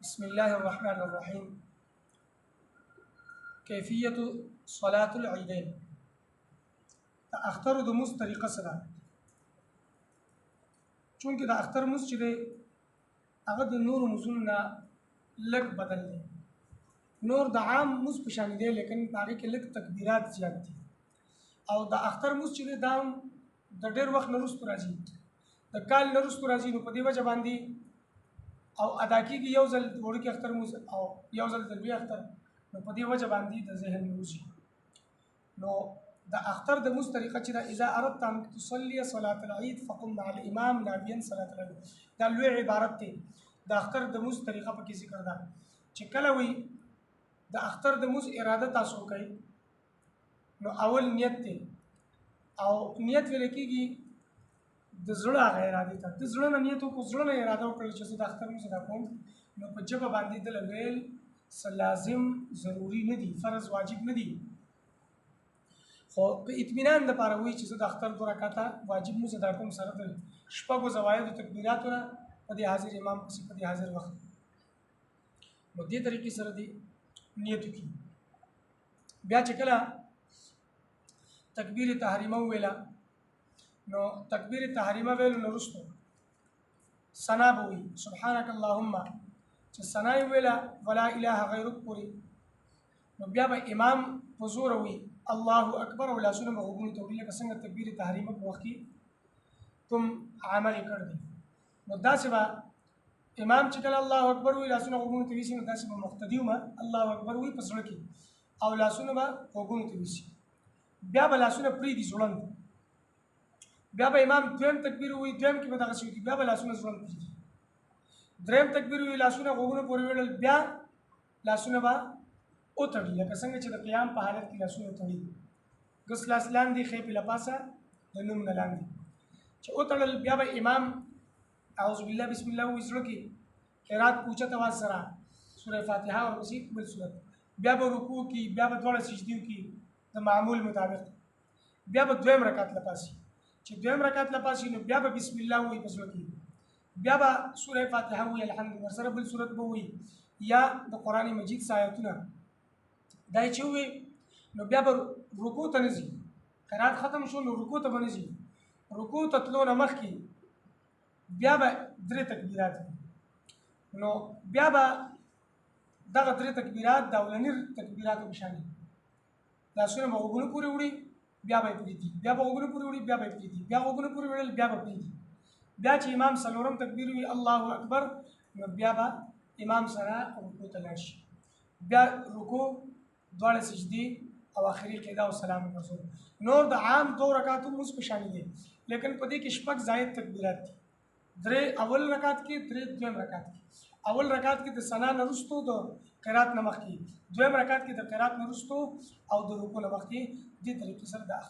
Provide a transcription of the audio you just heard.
बिस्मिल्लाहिर्रहमानिर्रहीम। कैफियत सलातुल ईदैन। द अख्तर द मुस तरीक़ा सदा चूँकि द अख्तर मुस چې دی هغه د نور مزونو نه لږ بدل دی. نور د عام مز په شان دی لیکن هغې کې لږ تکبیرات زیات دي. او د اختر مز چې دی دا هم د ډېر وخت نه وروسته راځي، د کال نه وروسته راځي. نو په دې وجه باندې او ادا کېږي یو ځل وړوکی اختر مز او یو ځل د لوی اختر. نو په دې وجه باندې د ذهن وځي. نو د اختر د مز طریقه چې دا اذا اردت ان تصلي صلاه العيد فقم مع الامام نابيا صلاه العيد، دا لوی عبارت دی. د اختر د مز طریقه پکې ذکر ده چې کله وي د اختر د مز اراده تاسو کوي نو اول نیت دی او نیت ویل کېږي د زړه هغه اراده ته. د زړه نه نیت وکړو، زړه نه اراده وکړل چې زه د اختر مز ادا کوم، نو په ژبه باندې دله ویل لازم ضروري نه دي، فرض واجب نه دي. خو په اطمینان دپاره وایي چې زه د اختر 2 رکعته واجب مز ادا کوم سره د شپږو زوایدو تکبیراتو نه په دې حاضر امام پسې په دې حاضر وخت. نو دې طریقې سره دې نیت وکړي. بیا چې کله تکبیر تحریمه وویله نو تکبیر تحریمه ویلو نه وروسته ثنا به وایي سبحانک اللهم، چې ثنا یې ویله ولا اله غیرک پورې. نو بیا به امام په زوره وایي الله اکبر او لاسونه به غوږونو ته وړي لکه څنګه تکبیر تحریمه په وخت کې کوم عمل یې کړ دی. نو داسې به امام چې کله الله اکبر وایي لاسونه غوږونو ته ویسي، نو داسې به مقتدي هم الله اکبر وایي په زړه کې او لاسونه به غوږونو ته ویسي. بیا به لاسونه پرېږدي ځوړند. بیا به امام دویم تکبیر وایي، دویم کې به دغسې وکړي، بیا به لاسونه ځوړند پرېږدي. دریم تکبیر وایي، لاسونه غوږونو پورې وړل، بیا لاسونه به وتړي لکه څنګه چې د قیام په حالت کې لاسونه وتړي. ګس لاس لاندې، ښۍ په له پاسه د نوم نه لاندې چې وتړل. بیا به امام اعوذ بالله بسم الله وایي زړه کې قرات په اوچت اواز سره سوره فاتحه ورپسې بل صورت. بیا به رکوع کي، بیا به دواړه سجدې وکړي د معمول مطابق. بیا به دویم رکعت لپاسي، چې دویم رکعت لپاسي نو بیا به بسم الله وایي په زړه کې، بیا به سوره فاتحه وایي الحمد ورسره بل صورت به وایي یا د قرآن مجید آیتونه دا چې وي. نو بیا به رکوع ته نه ځي، قرات ختم شو نو رکوع ته به نه ځي. رکوع ته تلو نه مخکې بیا به 3 تکبیرات وي. نو بیا به دغه 3 تکبیرات د اولني تکبیراتو په شان لاسونه به غوږونو پورې وړي، بیا به یې پرېږدي، بیا به غوږونو پورې وړي، بیا به یې پرېږدي، بیا غوږونو پورې وړل، بیا به پرېږدي. بیا چې امام څلورم تکبیر وي الله اکبر، نو بیا به امام سره رکوع ته لاړ شي. بیا رکوع، دواړه سجدې او آخري قیدا او سلام ورسول. نور د عام 2 رکعاتو مز په شان دي، لیکن په دې کې شپږ زائد تکبیرات دي. 3 اول رکعت کې، 3 دویم رکعت کې. اول رکعت کې د ثنا نه وروسته د قرات نه مخکې، دویم رکعت کې د قرات نه وروسته او د رکوع نه مخکې. دې طریقې سره د